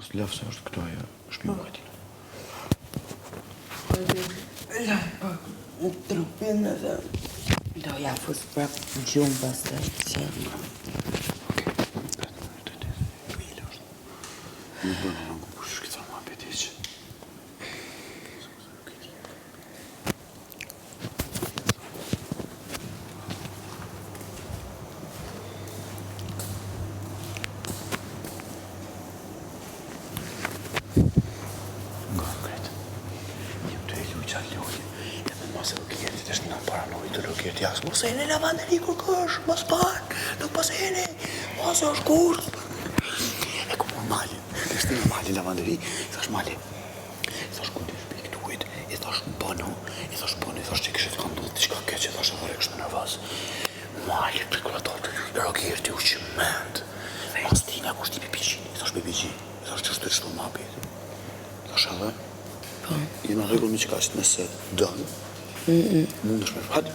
Mos lafë se është këto ajo, shpiu majtina. Laj, po, në trupin edhe... Do ja fus prap në gjumë pas të qenë. Mile është. Nuk bënë në ngu kush shkita ma peti që. Jasë, mos e në lavanderi kur kësh, mos panë, nuk mos e në, mos e është kur. E ku mor mali, kështë në mali lavanderi, i thash mali, i thash ku të shpik të ujt, i thash në bëno, i thash që i kështë të kanë dhëtë, t'i shka keqe, i thash e dhore kështë në nervaz. Mali, prikulator të ju, rogirë t'ju që mend. Mas tina, ku shti pipicin, i thash pipicin, i thash që shtu të shtu mapit. I thash edhe, jena regull me që ka që nëse dënë, mund është me hadi.